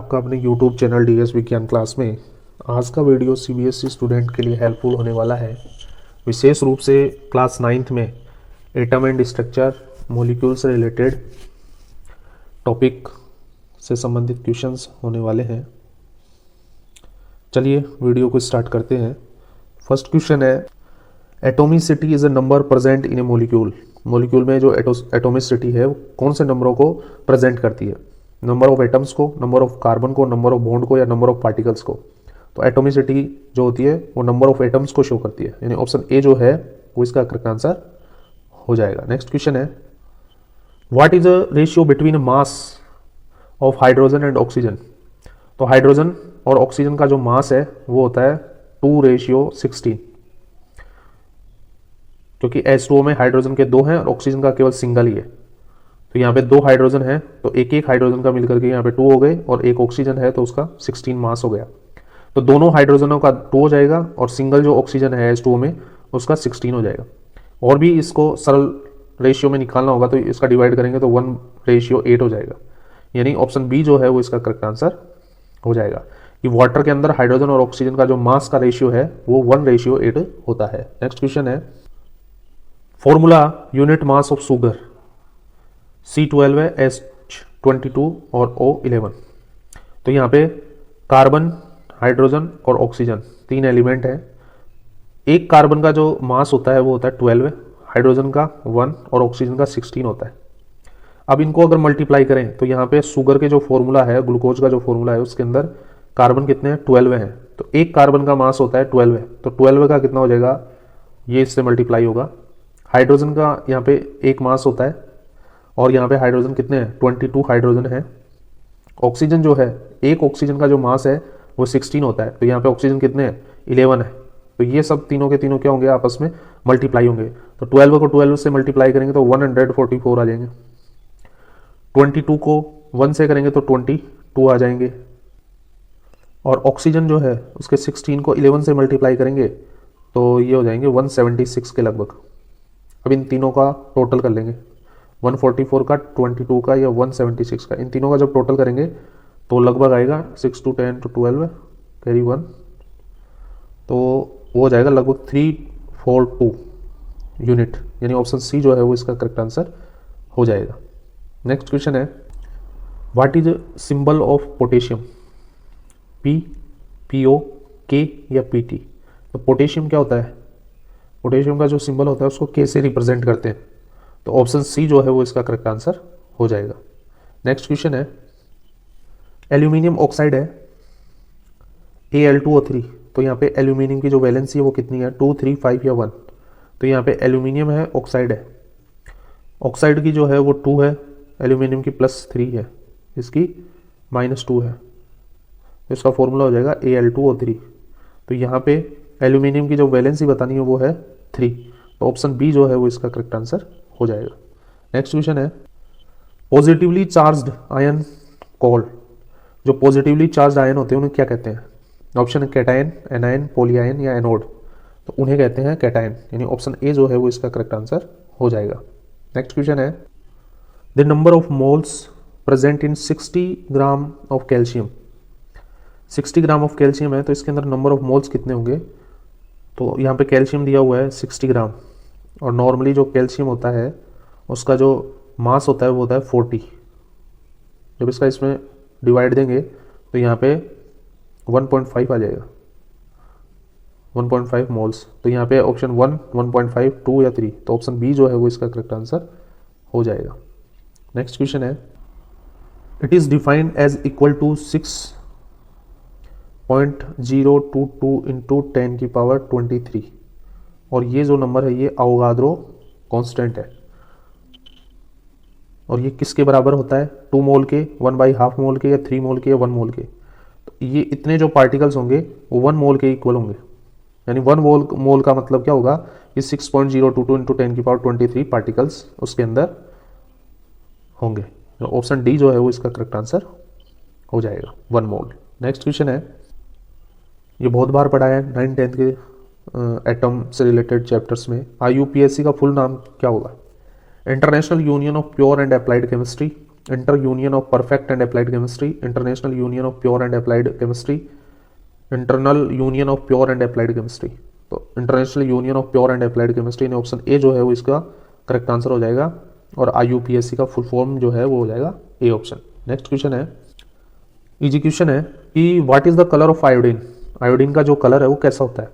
आपका अपने YouTube channel DS विज्ञान क्लास में। आज का वीडियो सीबीएसई स्टूडेंट के लिए हेल्पफुल होने वाला है, विशेष रूप से क्लास 9th में एटम एंड स्ट्रक्चर मॉलिक्यूल से रिलेटेड टॉपिक से संबंधित क्वेश्चंस होने वाले हैं। चलिए वीडियो को स्टार्ट करते हैं। फर्स्ट क्वेश्चन है, atomicity is a number present in A molecule. Molecule में जो एटोमिसिटी है वो कौन से नंबरों को प्रेजेंट करती है? नंबर ऑफ एटम्स को, नंबर ऑफ कार्बन को, नंबर ऑफ बॉन्ड को या नंबर ऑफ पार्टिकल्स को। तो एटोमिसिटी जो होती है वो नंबर ऑफ एटम्स को शो करती है, यानी ऑप्शन ए जो है वो इसका करेक्ट आंसर हो जाएगा। नेक्स्ट क्वेश्चन है, what is the ratio between mass of hydrogen and oxygen. तो हाइड्रोजन और ऑक्सीजन का जो मास है वो होता है 2:16, क्योंकि H2O में हाइड्रोजन के 2 हैं और ऑक्सीजन का केवल सिंगल ही है। तो यहाँ पे 2 हाइड्रोजन है तो एक एक हाइड्रोजन का मिलकर के यहाँ पे 2 हो गए और एक ऑक्सीजन है तो उसका 16 मास हो गया। तो दोनों हाइड्रोजनों का 2 हो जाएगा और सिंगल जो ऑक्सीजन है H2O में उसका 16 हो जाएगा। और भी इसको सरल रेशियो में निकालना होगा तो इसका डिवाइड करेंगे तो 1:8 हो जाएगा, यानी ऑप्शन बी जो है वो इसका करेक्ट आंसर हो जाएगा कि वाटर के अंदर हाइड्रोजन और ऑक्सीजन का जो मास का रेशियो है वो 1:8 होता है। नेक्स्ट क्वेश्चन है, formula unit mass of sugar C12 है, H22 और O11। तो यहाँ पे कार्बन, हाइड्रोजन और ऑक्सीजन 3 एलिमेंट हैं। एक कार्बन का जो मास होता है वो होता है 12, हाइड्रोजन का 1 और ऑक्सीजन का 16 होता है। अब इनको अगर मल्टीप्लाई करें तो यहाँ पे शुगर के जो फॉर्मूला है, ग्लूकोज का जो फॉर्मूला है उसके अंदर कार्बन कितने हैं? 12 हैं। तो एक कार्बन का मास होता है 12 है, तो 12 का कितना हो जाएगा? ये इससे मल्टीप्लाई होगा। हाइड्रोजन का यहाँ पे एक मास होता है और यहाँ पे हाइड्रोजन कितने हैं? 22 हाइड्रोजन है। ऑक्सीजन जो है, एक ऑक्सीजन का जो मास है वो 16 होता है, तो यहाँ पे ऑक्सीजन कितने हैं? 11 है। तो ये सब तीनों के तीनों क्या होंगे? आपस में मल्टीप्लाई होंगे। तो 12 को 12 से मल्टीप्लाई करेंगे तो 144 आ जाएंगे। 22 को 1 से करेंगे तो 22 आ जाएंगे। और ऑक्सीजन जो है उसके 16 को 11 से मल्टीप्लाई करेंगे तो ये हो जाएंगे 176 के लगभग। अब इन तीनों का टोटल कर लेंगे, 144 का, 22 का या 176 का, इन तीनों का जब टोटल करेंगे तो लगभग आएगा 6 to 10 to 12 कैरी 1, तो वो हो जाएगा लगभग 342 यूनिट, यानी ऑप्शन सी जो है वो इसका करेक्ट आंसर हो जाएगा। नेक्स्ट क्वेश्चन है, what is symbol of potassium? P, PO, K या PT। तो पोटेशियम क्या होता है? पोटेशियम का जो सिंबल होता है उसको K से रिप्रेजेंट करते हैं, तो ऑप्शन सी जो है वो इसका करेक्ट आंसर हो जाएगा। नेक्स्ट क्वेश्चन है, एल्यूमिनियम ऑक्साइड है Al2O3। तो यहाँ पे एल्यूमिनियम की जो वैलेंसी है वो कितनी है? 2, 3, 5 या 1। तो यहाँ पे एल्यूमिनियम है, ऑक्साइड है। ऑक्साइड की जो है वो 2 है, एल्यूमिनियम की +3 है, इसकी -2 है। तो इसका फॉर्मूला हो जाएगा Al2O3। तो यहाँ पे एल्यूमिनियम की जो वैलेंसी बतानी है वो है 3, तो ऑप्शन बी जो है वो इसका करेक्ट आंसर हो जाएगा। नेक्स्ट क्वेश्चन है, पॉजिटिवली चार्ज्ड आयन कॉल्ड। जो पॉजिटिवली चार्ज्ड आयन होते हैं उन्हें क्या कहते हैं? ऑप्शन है कैटायन, एनायन, पोलियायन या एनोड। तो उन्हें कहते हैं कैटायन, यानी ऑप्शन ए जो है वो इसका करेक्ट आंसर हो जाएगा। नेक्स्ट क्वेश्चन है, the number of moles present in 60 gram of calcium. 60 gram of calcium है तो इसके अंदर नंबर ऑफ मोल्स कितने होंगे? तो यहाँ पे कैल्शियम दिया हुआ है 60 ग्राम, और नॉर्मली जो कैल्शियम होता है उसका जो मास होता है वो होता है 40। जब इसका इसमें डिवाइड देंगे तो यहाँ पे 1.5 आ जाएगा, 1.5 मोल्स। तो यहाँ पे ऑप्शन 1, 1.5, 2 या 3, तो ऑप्शन बी जो है वो इसका करेक्ट आंसर हो जाएगा। नेक्स्ट क्वेश्चन है, it is defined as equal to 6.022 into 10 की पावर 23, और ये जो नंबर है ये अवोगाद्रो कांस्टेंट है। और ये किसके बराबर होता है? 2 मोल के, 1/2 मोल के या 3 मोल के या 1 मोल के। तो ये इतने जो पार्टिकल्स होंगे वो 1 मोल के इक्वल होंगे, यानी 1 मोल का मतलब क्या होगा? ये 6.022 इंटू 10 की पावर 23 पार्टिकल्स उसके अंदर होंगे। तो ऑप्शन डी जो है वो इसका करेक्ट आंसर हो जाएगा, 1 मोल। नेक्स्ट क्वेश्चन है, ये बहुत बार पढ़ा है 9th-10th के एटम से रिलेटेड चैप्टर्स में। IUPAC का फुल नाम क्या होगा? International union of pure and applied chemistry, inter union of perfect and applied chemistry, international union of pure and applied chemistry, internal union of pure and applied chemistry. तो international union of pure and applied chemistry, option A जो है वो इसका correct answer हो जाएगा, और IUPAC का full form जो है वो हो जाएगा ए ऑप्शन। नेक्स्ट क्वेश्चन है, इजी क्वेश्चन है कि what is the colour of iodine. Iodine का जो कलर है वो कैसा होता है।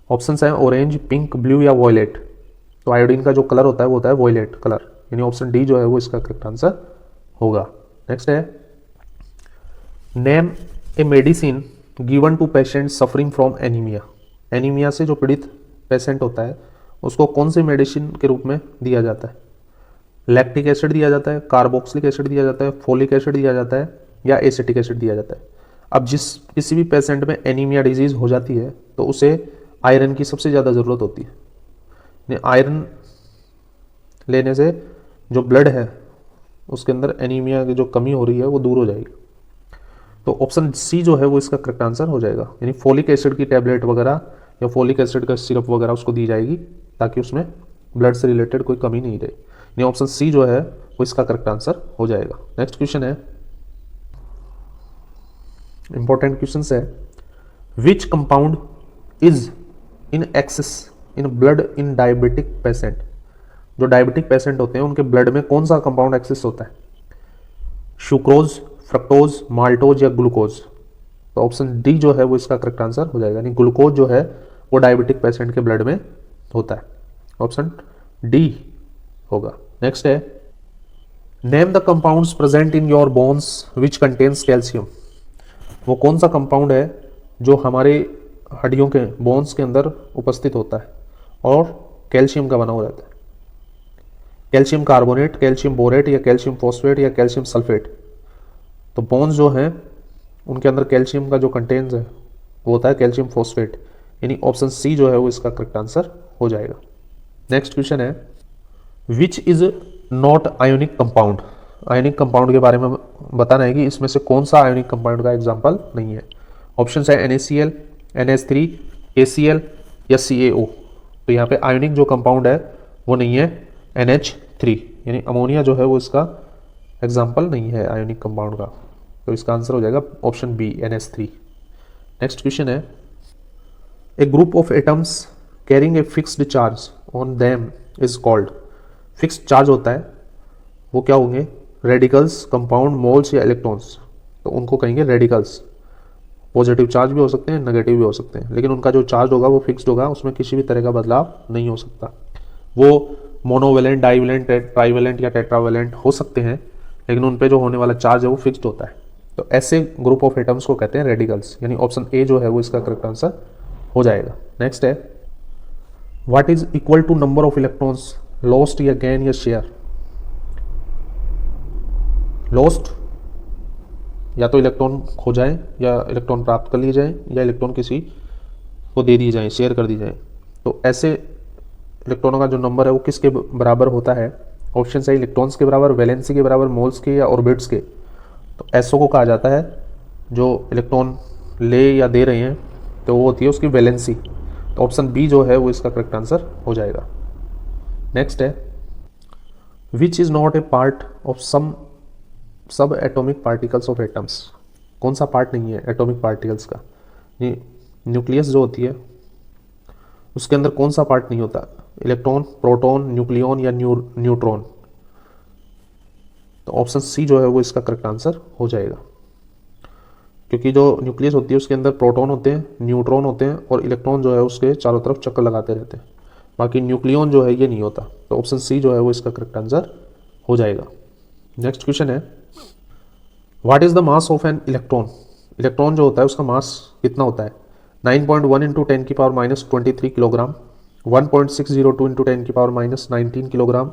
ऑप्शन है ऑरेंज, पिंक, ब्लू या वॉयलेट। तो आयोडीन का जो कलर होता है वो होता है वॉयलेट कलर, यानी ऑप्शन डी जो है वो इसका करेक्ट आंसर होगा। नेक्स्ट है, name a medicine given to patient suffering from anaemia. Anaemia से जो पीड़ित पेशेंट होता है उसको कौन सी मेडिसिन के रूप में दिया जाता है। लैक्टिक एसिड दिया जाता है, कार्बोक्सिलिक एसिड दिया जाता है, फोलिक एसिड दिया जाता है या एसिटिक एसिड दिया जाता है। अब किसी भी पेशेंट में एनीमिया डिजीज हो जाती है तो उसे आयरन की सबसे ज़्यादा ज़रूरत होती है। आयरन लेने से जो ब्लड है उसके अंदर एनीमिया की जो कमी हो रही है वो दूर हो जाएगी। तो ऑप्शन सी जो है वो इसका करेक्ट आंसर हो जाएगा, यानी फोलिक एसिड की टैबलेट वगैरह या फोलिक एसिड का सिरप वगैरह उसको दी जाएगी ताकि उसमें ब्लड से रिलेटेड कोई कमी नहीं रहे। यानी ऑप्शन सी जो है वो इसका करेक्ट आंसर हो जाएगा। नेक्स्ट क्वेश्चन है, इंपॉर्टेंट क्वेश्चन है, which compound is in excess in blood in diabetic patient. जो डायबिटिक पेशेंट होते हैं उनके ब्लड में कौन सा कंपाउंड एक्सेस होता है। सुक्रोज, फ्रक्टोज, माल्टोज या ग्लूकोज। तो ऑप्शन डी जो है वो इसका करेक्ट आंसर हो जाएगा, यानी ग्लूकोज जो है वो डायबिटिक पेशेंट के ब्लड में होता है, ऑप्शन डी होगा। नेक्स्ट है, name the compounds present in your bones which contains calcium. वो कौन सा कंपाउंड है जो हमारे हड्डियों के बोन्स के अंदर उपस्थित होता है और कैल्शियम का बना हुआ रहता है। कैल्शियम कार्बोनेट, कैल्शियम बोरेट या कैल्शियम फॉस्फेट या कैल्शियम सल्फेट। तो बोन्स जो हैं उनके अंदर कैल्शियम का जो कंटेंट्स है वो होता है कैल्शियम फॉस्फेट, यानी ऑप्शन सी जो है वो इसका करेक्ट आंसर हो जाएगा। नेक्स्ट क्वेश्चन है, which is not ionic compound. Ionic compound के बारे में बताना है कि इसमें से कौन सा आयोनिक कंपाउंड का एग्जाम्पल नहीं है। ऑप्शन है NaCl, NH3, ACl या CaO। तो यहाँ पे आयोनिक जो कंपाउंड है वो नहीं है NH3, यानी अमोनिया जो है वो इसका एग्जाम्पल नहीं है आयोनिक कंपाउंड का। तो इसका आंसर हो जाएगा option B NH3। Next question है, a group of atoms carrying a fixed charge on them is called. Fixed charge होता है वो क्या होंगे, रेडिकल्स, कंपाउंड, मोल्स या इलेक्ट्रॉन्स। तो उनको कहेंगे रेडिकल्स। पॉजिटिव चार्ज भी हो सकते हैं, नेगेटिव भी हो सकते हैं, लेकिन उनका जो चार्ज होगा वो फिक्स्ड होगा, उसमें किसी भी तरह का बदलाव नहीं हो सकता। वो मोनोवेलेंट, डाइवेलेंट, ट्राइवेलेंट या टेट्रावेलेंट हो सकते हैं, लेकिन उन पे जो होने वाला चार्ज है वो फिक्स्ड होता है। तो ऐसे ग्रुप ऑफ एटम्स को कहते हैं रेडिकल्स, यानी ऑप्शन ए जो है वो इसका करेक्ट आंसर हो जाएगा। नेक्स्ट है, what is equal to number of electrons lost या गेन या शेयर। लॉस्ट या तो इलेक्ट्रॉन खो जाए या इलेक्ट्रॉन प्राप्त कर लिए जाए या इलेक्ट्रॉन किसी को दे दिए जाए, शेयर कर दी जाए। तो ऐसे इलेक्ट्रॉनों का जो नंबर है वो किसके बराबर होता है। ऑप्शन है इलेक्ट्रॉन्स के बराबर, वैलेंसी के बराबर, मोल्स के या ऑर्बिट्स के। तो एसओ को कहा जाता है जो इलेक्ट्रॉन ले या दे रहे हैं, तो वो होती है उसकी वैलेंसी। तो ऑप्शन बी जो है वो इसका करेक्ट आंसर हो जाएगा। नेक्स्ट है, which is not a part of सब एटॉमिक पार्टिकल्स ऑफ एटम्स। कौन सा पार्ट नहीं है एटॉमिक पार्टिकल्स का। ये न्यूक्लियस जो होती है उसके अंदर कौन सा पार्ट नहीं होता, इलेक्ट्रॉन, प्रोटॉन, न्यूक्लियन या न्यूट्रॉन। तो ऑप्शन सी जो है वो इसका करेक्ट आंसर हो जाएगा, क्योंकि जो न्यूक्लियस होती है उसके अंदर प्रोटॉन होते हैं, न्यूट्रॉन होते हैं और इलेक्ट्रॉन जो है उसके चारों तरफ चक्कर लगाते रहते हैं। बाकी न्यूक्लियन जो है ये नहीं होता। तो ऑप्शन सी जो है वो इसका करेक्ट आंसर हो जाएगा। नेक्स्ट क्वेश्चन है, what is the mass of an electron. Electron जो होता है उसका मास कितना होता है। 9.1 इंटू 10 की पावर -23 किलोग्राम, 1.602 इंटू 10 की पावर -19 किलोग्राम,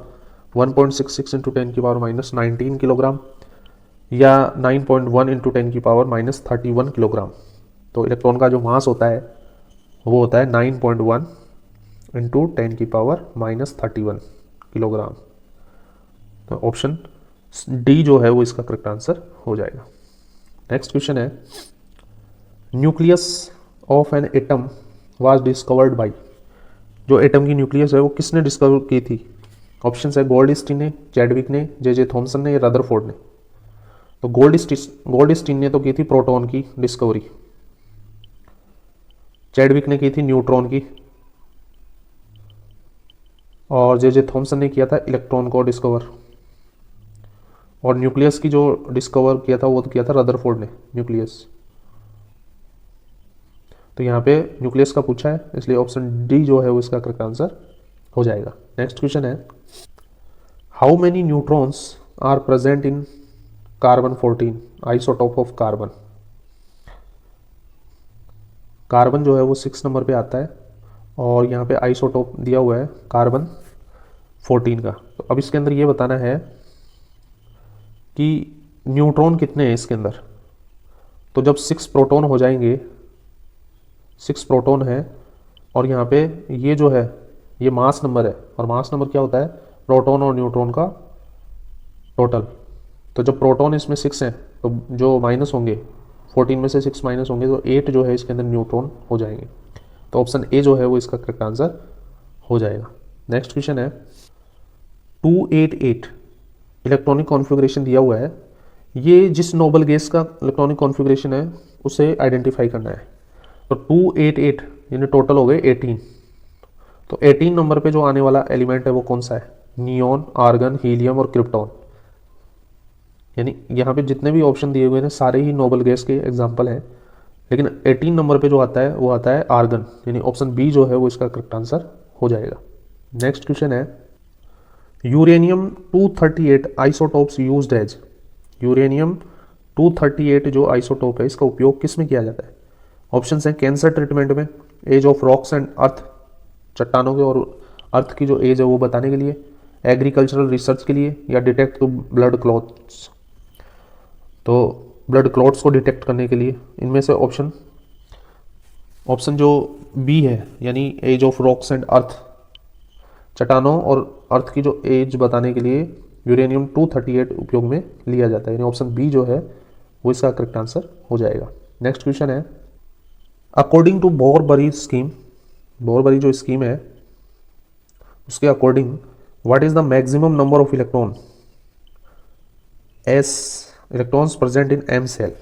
1.66 इंटू 10 की पावर -19 किलोग्राम या 9.1 इंटू 10 की पावर -31 किलोग्राम। तो इलेक्ट्रॉन का जो मास होता है वो होता है 9.1 इंटू 10 की पावर -31 किलोग्राम। तो ऑप्शन डी जो है वो इसका करेक्ट आंसर हो जाएगा। नेक्स्ट क्वेश्चन है, nucleus of an atom was discovered by. जो एटम की न्यूक्लियस है वो किसने डिस्कवर की थी। ऑप्शन है गोल्डस्टीन ने, चैडविक ने, जे थॉमसन ने या रदरफोर्ड ने। तो गोल्डस्टीन ने तो की थी प्रोटॉन की डिस्कवरी, चैडविक ने की थी न्यूट्रॉन की, और जे थॉमसन ने किया था इलेक्ट्रॉन को डिस्कवर, और न्यूक्लियस की जो डिस्कवर किया था वो तो किया था रदरफोर्ड ने न्यूक्लियस। तो यहाँ पे न्यूक्लियस का पूछा है, इसलिए ऑप्शन डी जो है वो इसका करेक्ट आंसर हो जाएगा। नेक्स्ट क्वेश्चन है, how many neutrons are present in carbon 14 isotope of carbon. Carbon जो है वो 6 नंबर पे आता है और यहाँ पे आइसोटोप दिया हुआ है कार्बन 14 का। तो अब इसके अंदर ये बताना है कि न्यूट्रॉन कितने हैं इसके अंदर। तो जब 6 प्रोटॉन हो जाएंगे, 6 प्रोटॉन है और यहाँ पे ये जो है ये मास नंबर है, और मास नंबर क्या होता है, प्रोटॉन और न्यूट्रॉन का टोटल। तो जब प्रोटॉन इसमें 6 हैं तो जो माइनस होंगे 14 में से 6 माइनस होंगे तो 8 जो है इसके अंदर न्यूट्रॉन हो जाएंगे। तो ऑप्शन ए जो है वो इसका करेक्ट आंसर हो जाएगा। नेक्स्ट क्वेश्चन है, 288 इलेक्ट्रॉनिक कॉन्फ़िगरेशन दिया हुआ है, ये जिस नोबल गैस का इलेक्ट्रॉनिक कॉन्फ़िगरेशन है उसे आइडेंटिफाई करना है। तो 288 यानी टोटल हो गए 18। तो 18 नंबर पे जो आने वाला एलिमेंट है वो कौन सा है, नियॉन, आर्गन, हीलियम और क्रिप्टॉन। यानी यहाँ पे जितने भी ऑप्शन दिए हुए हैं सारे ही नोबल गैस के एग्जाम्पल हैं, लेकिन 18 नंबर पे जो आता है वो आता है आर्गन, यानी ऑप्शन बी जो है वो इसका करेक्ट आंसर हो जाएगा। नेक्स्ट क्वेश्चन है, uranium 238 isotopes used as. Uranium 238 जो आइसोटोप है इसका उपयोग किस में किया जाता है। ऑप्शन है कैंसर ट्रीटमेंट में, age of rocks and earth, चट्टानों के और अर्थ की जो एज है वो बताने के लिए, एग्रीकल्चरल रिसर्च के लिए, या डिटेक्ट ब्लड क्लॉट्स। तो ब्लड क्लॉट्स को डिटेक्ट करने के लिए। इनमें से ऑप्शन जो बी है यानी age of rocks and earth, चट्टानों और अर्थ की जो एज बताने के लिए यूरेनियम 238 उपयोग में लिया जाता है, यानी ऑप्शन बी जो है वो इसका करेक्ट आंसर हो जाएगा। नेक्स्ट क्वेश्चन है, according to Bohr Bury scheme, Bohr Bury जो स्कीम है उसके according what is the maximum number of electron S electrons present in M shell.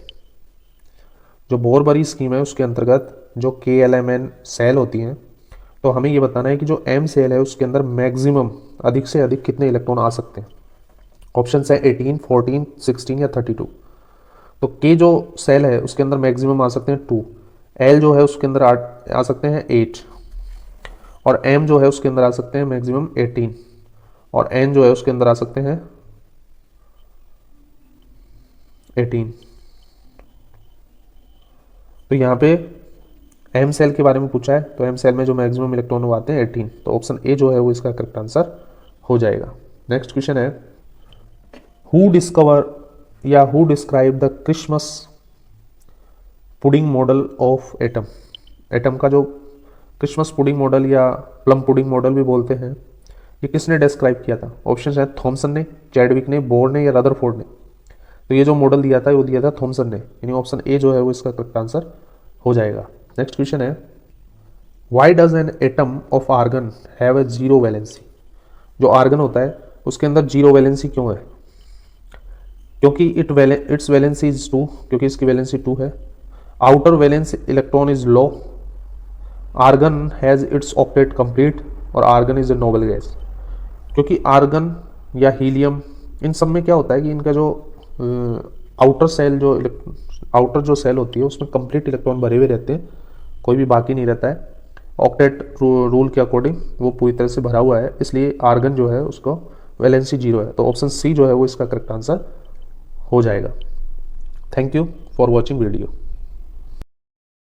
जो बोरबरी स्कीम है उसके अंतर्गत जो KLMN सेल होती हैं, तो हमें ये बताना है कि जो एम सेल है उसके अंदर मैक्सिमम अधिक से अधिक कितने इलेक्ट्रॉन आ सकते हैं। ऑप्शन है 18, 14, 16 या 32। तो K जो सेल है उसके अंदर मैक्सिमम आ सकते हैं 2, L जो है उसके अंदर आ सकते हैं 8, और M जो है उसके अंदर आ सकते हैं मैक्सिमम 18, और N जो है उसके अंदर आ सकते हैं 18। तो यहाँ पे एम सेल के बारे में पूछा है, तो एम सेल में जो मैक्सिमम इलेक्ट्रॉन वो आते हैं 18। तो ऑप्शन ए जो है वो इसका करेक्ट आंसर हो जाएगा। नेक्स्ट क्वेश्चन है, who describe the Christmas pudding model of atom. Atom का जो क्रिसमस पुडिंग मॉडल या प्लम पुडिंग मॉडल भी बोलते हैं, ये किसने डिस्क्राइब किया था। ऑप्शन है थॉमसन ने, चैडविक ने, बोर ने या रदरफोर्ड ने। तो ये जो मॉडल दिया था वो दिया था थॉमसन ने, यानी ऑप्शन ए जो है वो इसका करेक्ट आंसर हो जाएगा। नेक्स्ट क्वेश्चन है, why does an atom of argon have a zero valency. जो आर्गन होता है उसके अंदर जीरो वैलेंसी क्यों है, क्योंकि इट्स वैलेंसी इज 2, क्योंकि इसकी वैलेंसी 2 है। Outer valence electron is low, argon has its octet complete, और argon is a noble gas. क्योंकि आर्गन या हीलियम इन सब में क्या होता है कि इनका जो आउटर जो सेल होती है उसमें कंप्लीट इलेक्ट्रॉन भरे हुए रहते हैं, कोई भी बाकी नहीं रहता है। ऑक्टेट रूल के अकॉर्डिंग वो पूरी तरह से भरा हुआ है, इसलिए आर्गन जो है उसको वैलेंसी 0 है। तो ऑप्शन सी जो है वो इसका करेक्ट आंसर हो जाएगा। Thank you for watching video.